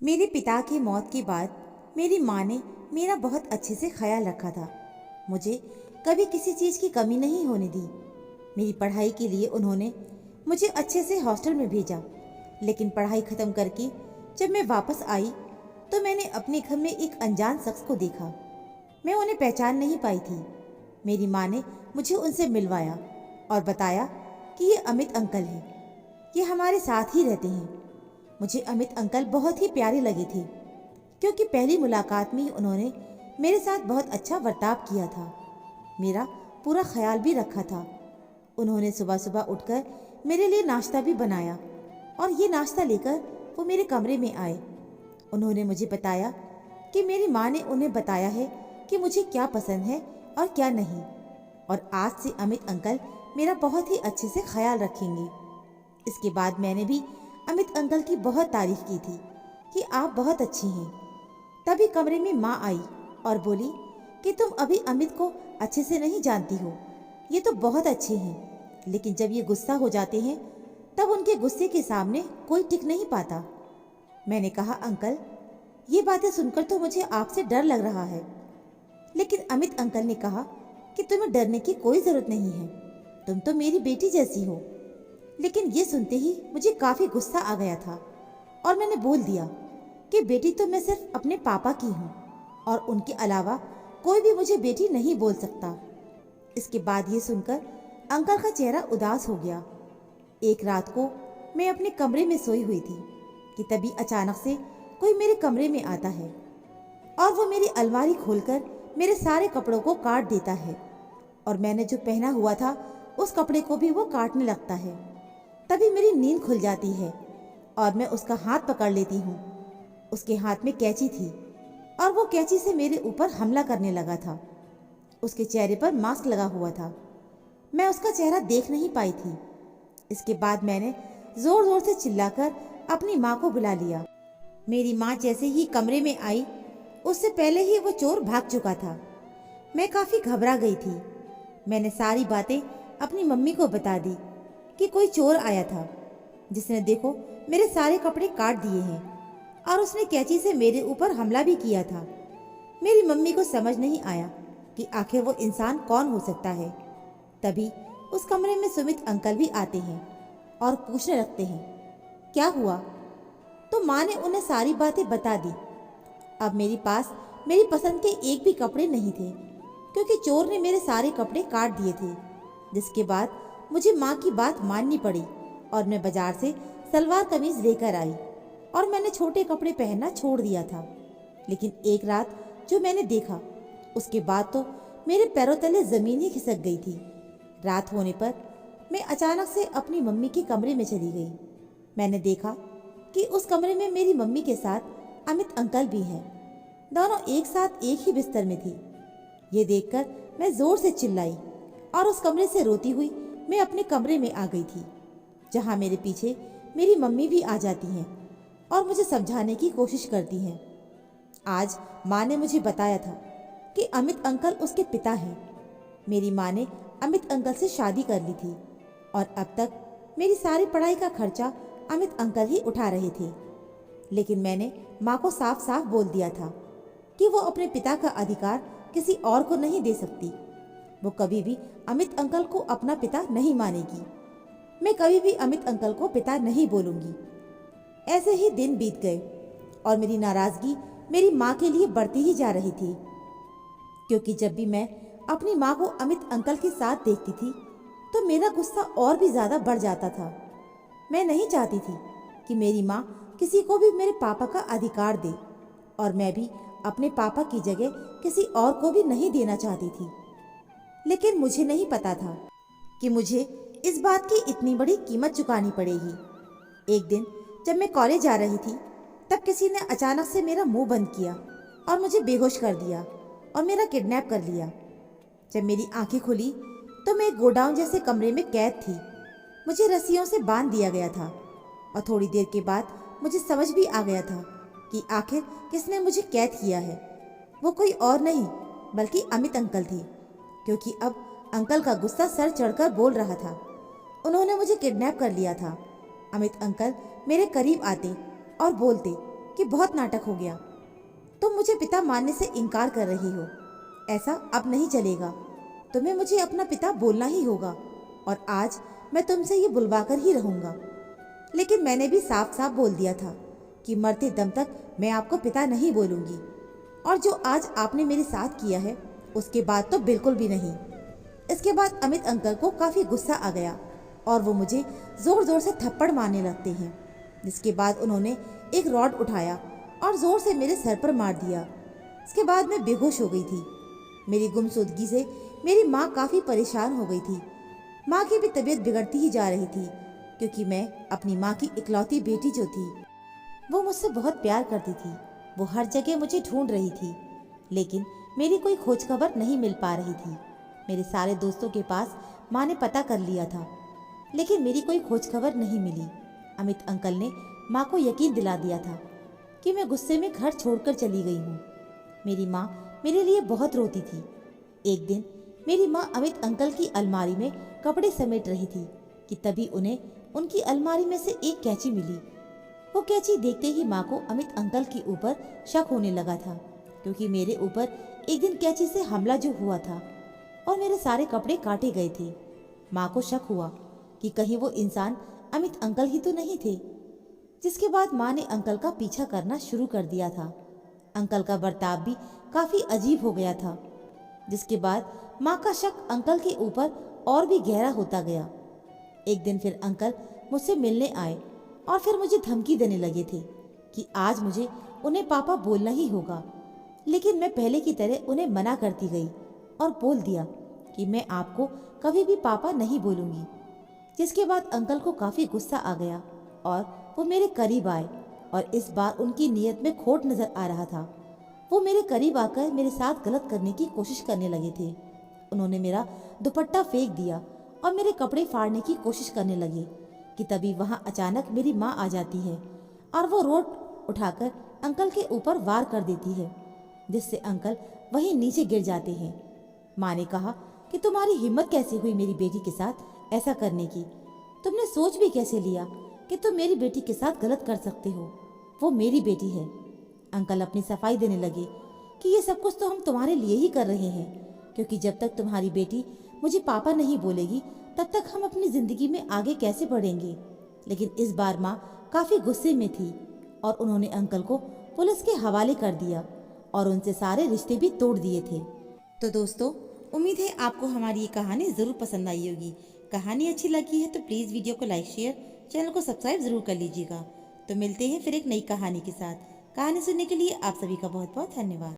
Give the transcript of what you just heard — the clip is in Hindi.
मेरे पिता की मौत के बाद मेरी माँ ने मेरा बहुत अच्छे से ख्याल रखा था। मुझे कभी किसी चीज़ की कमी नहीं होने दी। मेरी पढ़ाई के लिए उन्होंने मुझे अच्छे से हॉस्टल में भेजा। लेकिन पढ़ाई ख़त्म करके जब मैं वापस आई तो मैंने अपने घर में एक अनजान शख्स को देखा। मैं उन्हें पहचान नहीं पाई थी। मेरी माँ ने मुझे उनसे मिलवाया और बताया कि ये अमित अंकल हैं। ये हमारे साथ ही रहते हैं। मुझे अमित अंकल बहुत ही प्यारे लगे थे क्योंकि पहली मुलाकात में ही उन्होंने मेरे साथ बहुत अच्छा बर्ताव किया था। मेरा पूरा ख्याल भी रखा था। उन्होंने सुबह सुबह उठकर मेरे लिए नाश्ता भी बनाया और ये नाश्ता लेकर वो मेरे कमरे में आए। उन्होंने मुझे बताया कि मेरी माँ ने उन्हें बताया है कि मुझे क्या पसंद है और क्या नहीं, और आज से अमित अंकल मेरा बहुत ही अच्छे से ख्याल रखेंगे। इसके बाद मैंने भी अमित अंकल की बहुत तारीफ की थी कि आप बहुत अच्छी हैं। तभी कमरे में माँ आई और बोली कि तुम अभी अमित को अच्छे से नहीं जानती हो। ये तो बहुत अच्छे हैं, लेकिन जब ये गुस्सा हो जाते हैं तब उनके गुस्से के सामने कोई टिक नहीं पाता। मैंने कहा, अंकल ये बातें सुनकर तो मुझे आपसे डर लग रहा है। लेकिन अमित अंकल ने कहा कि तुम्हें डरने की कोई ज़रूरत नहीं है, तुम तो मेरी बेटी जैसी हो। लेकिन ये सुनते ही मुझे काफ़ी गुस्सा आ गया था और मैंने बोल दिया कि बेटी तो मैं सिर्फ अपने पापा की हूँ और उनके अलावा कोई भी मुझे बेटी नहीं बोल सकता। इसके बाद ये सुनकर अंकल का चेहरा उदास हो गया। एक रात को मैं अपने कमरे में सोई हुई थी कि तभी अचानक से कोई मेरे कमरे में आता है और वो मेरी अलमारी खोलकर मेरे सारे कपड़ों को काट देता है, और मैंने जो पहना हुआ था उस कपड़े को भी वो काटने लगता है। तभी मेरी नींद खुल जाती है और मैं उसका हाथ पकड़ लेती हूँ। उसके हाथ में कैंची थी और वो कैंची से मेरे ऊपर हमला करने लगा था। उसके चेहरे पर मास्क लगा हुआ था। मैं उसका चेहरा देख नहीं पाई थी। इसके बाद मैंने जोर जोर से चिल्लाकर अपनी माँ को बुला लिया। मेरी माँ जैसे ही कमरे में आई उससे पहले ही वो चोर भाग चुका था। मैं काफ़ी घबरा गई थी। मैंने सारी बातें अपनी मम्मी को बता दी कि कोई चोर आया था जिसने देखो मेरे सारे कपड़े काट दिए हैं और उसने कैंची से मेरे ऊपर हमला भी किया था। मेरी मम्मी को समझ नहीं आया कि आखिर वो इंसान कौन हो सकता है। तभी उस कमरे में सुमित अंकल भी आते हैं और पूछने लगते हैं, क्या हुआ? तो माँ ने उन्हें सारी बातें बता दी। अब मेरे पास मेरी पसंद के एक भी कपड़े नहीं थे क्योंकि चोर ने मेरे सारे कपड़े काट दिए थे। जिसके बाद मुझे माँ की बात माननी पड़ी और मैं बाजार से सलवार कमीज लेकर आई और मैंने छोटे कपड़े पहनना छोड़ दिया था। लेकिन एक रात जो मैंने देखा उसके बाद तो मेरे पैरों तले ज़मीन ही खिसक गई थी। रात होने पर मैं अचानक से अपनी मम्मी के कमरे में चली गई। मैंने देखा कि उस कमरे में मेरी मम्मी के साथ अमित अंकल भी हैं। दोनों एक साथ एक ही बिस्तर में थी। ये देखकर मैं ज़ोर से चिल्लाई और उस कमरे से रोती हुई मैं अपने कमरे में आ गई थी, जहाँ मेरे पीछे मेरी मम्मी भी आ जाती हैं और मुझे समझाने की कोशिश करती हैं। आज माँ ने मुझे बताया था कि अमित अंकल उसके पिता हैं। मेरी माँ ने अमित अंकल से शादी कर ली थी और अब तक मेरी सारी पढ़ाई का खर्चा अमित अंकल ही उठा रहे थे। लेकिन मैंने माँ को साफ साफ बोल दिया था कि वो अपने पिता का अधिकार किसी और को नहीं दे सकती। वो कभी भी अमित अंकल को अपना पिता नहीं मानेगी। मैं कभी भी अमित अंकल को पिता नहीं बोलूँगी। ऐसे ही दिन बीत गए और मेरी नाराज़गी मेरी माँ के लिए बढ़ती ही जा रही थी, क्योंकि जब भी मैं अपनी माँ को अमित अंकल के साथ देखती थी तो मेरा गुस्सा और भी ज़्यादा बढ़ जाता था। मैं नहीं चाहती थी कि मेरी माँ किसी को भी मेरे पापा का अधिकार दे, और मैं भी अपने पापा की जगह किसी और को भी नहीं देना चाहती थी। लेकिन मुझे नहीं पता था कि मुझे इस बात की इतनी बड़ी कीमत चुकानी पड़ेगी। एक दिन जब मैं कॉलेज जा रही थी तब किसी ने अचानक से मेरा मुंह बंद किया और मुझे बेहोश कर दिया और मेरा किडनैप कर लिया। जब मेरी आंखें खुली तो मैं एक गोडाउन जैसे कमरे में कैद थी। मुझे रस्सियों से बांध दिया गया था और थोड़ी देर के बाद मुझे समझ भी आ गया था कि आखिर किसने मुझे कैद किया है। वो कोई और नहीं बल्कि अमित अंकल थे, क्योंकि अब अंकल का गुस्सा सर चढ़कर बोल रहा था। उन्होंने मुझे किडनैप कर लिया था। अमित अंकल मेरे करीब आते और बोलते कि बहुत नाटक हो गया। तुम मुझे पिता मानने से इनकार कर रही हो। ऐसा अब नहीं चलेगा। तुम्हें मुझे अपना पिता बोलना ही होगा और आज मैं तुमसे ये बुलवाकर ही रहूंगा। लेकिन मैंने भी साफ साफ बोल दिया था कि मरते दम तक मैं आपको पिता नहीं बोलूंगी, और जो आज आपने मेरे साथ किया है उसके बाद तो बिल्कुल भी नहीं। इसके बाद अमित अंकल को काफ़ी गुस्सा आ गया और वो मुझे ज़ोर ज़ोर से थप्पड़ मारने लगते हैं, जिसके बाद उन्होंने एक रॉड उठाया और ज़ोर से मेरे सर पर मार दिया। इसके बाद मैं बेहोश हो गई थी। मेरी गुमशुदगी से मेरी माँ काफ़ी परेशान हो गई थी। माँ की भी तबीयत बिगड़ती ही जा रही थी, क्योंकि मैं अपनी माँ की इकलौती बेटी जो थी, वो मुझसे बहुत प्यार करती थी। वो हर जगह मुझे ढूंढ रही थी, लेकिन मेरी कोई खोज खबर नहीं मिल पा रही थी। मेरे सारे दोस्तों के पास माँ ने पता कर लिया था, लेकिन मेरी कोई खोज खबर नहीं मिली। अमित अंकल ने माँ को यकीन दिला दिया था कि मैं गुस्से में घर छोड़कर चली गई हूँ। मेरी माँ मेरे लिए बहुत रोती थी। एक दिन मेरी माँ अमित अंकल की अलमारी में कपड़े समेट रही थी कि तभी उन्हें उनकी अलमारी में से एक कैंची मिली। वो कैंची देखते ही माँ को अमित अंकल के ऊपर शक होने लगा था, क्योंकि मेरे ऊपर एक दिन कैंची से हमला जो हुआ था और मेरे सारे कपड़े काटे गए थे। माँ को शक हुआ कि कहीं वो इंसान अमित अंकल ही तो नहीं थे। जिसके बाद माँ ने अंकल का पीछा करना शुरू कर दिया था। अंकल का बर्ताव भी काफ़ी अजीब हो गया था, जिसके बाद माँ का शक अंकल के ऊपर और भी गहरा होता गया। एक दिन फिर अंकल मुझसे मिलने आए और फिर मुझे धमकी देने लगे थे कि आज मुझे उन्हें पापा बोलना ही होगा। लेकिन मैं पहले की तरह उन्हें मना करती गई और बोल दिया कि मैं आपको कभी भी पापा नहीं बोलूँगी। जिसके बाद अंकल को काफ़ी गुस्सा आ गया और वो मेरे करीब आए, और इस बार उनकी नीयत में खोट नज़र आ रहा था। वो मेरे करीब आकर मेरे साथ गलत करने की कोशिश करने लगे थे। उन्होंने मेरा दुपट्टा फेंक दिया और मेरे कपड़े फाड़ने की कोशिश करने लगे कि तभी वहाँ अचानक मेरी माँ आ जाती है और वो रोड उठाकर अंकल के ऊपर वार कर देती है, जिससे अंकल वहीं नीचे गिर जाते हैं। माँ ने कहा कि तुम्हारी हिम्मत कैसे हुई मेरी बेटी के साथ ऐसा करने की? तुमने सोच भी कैसे लिया कि तुम मेरी बेटी के साथ गलत कर सकते हो? वो मेरी बेटी है। अंकल अपनी सफाई देने लगे कि ये सब कुछ तो हम तुम्हारे लिए ही कर रहे हैं, क्योंकि जब तक तुम्हारी बेटी मुझे पापा नहीं बोलेगी तब तक हम अपनी ज़िंदगी में आगे कैसे बढ़ेंगे। लेकिन इस बार माँ काफ़ी गुस्से में थी और उन्होंने अंकल को पुलिस के हवाले कर दिया और उनसे सारे रिश्ते भी तोड़ दिए थे। तो दोस्तों, उम्मीद है आपको हमारी ये कहानी ज़रूर पसंद आई होगी। कहानी अच्छी लगी है तो प्लीज़ वीडियो को लाइक, शेयर, चैनल को सब्सक्राइब ज़रूर कर लीजिएगा। तो मिलते हैं फिर एक नई कहानी के साथ। कहानी सुनने के लिए आप सभी का बहुत बहुत धन्यवाद।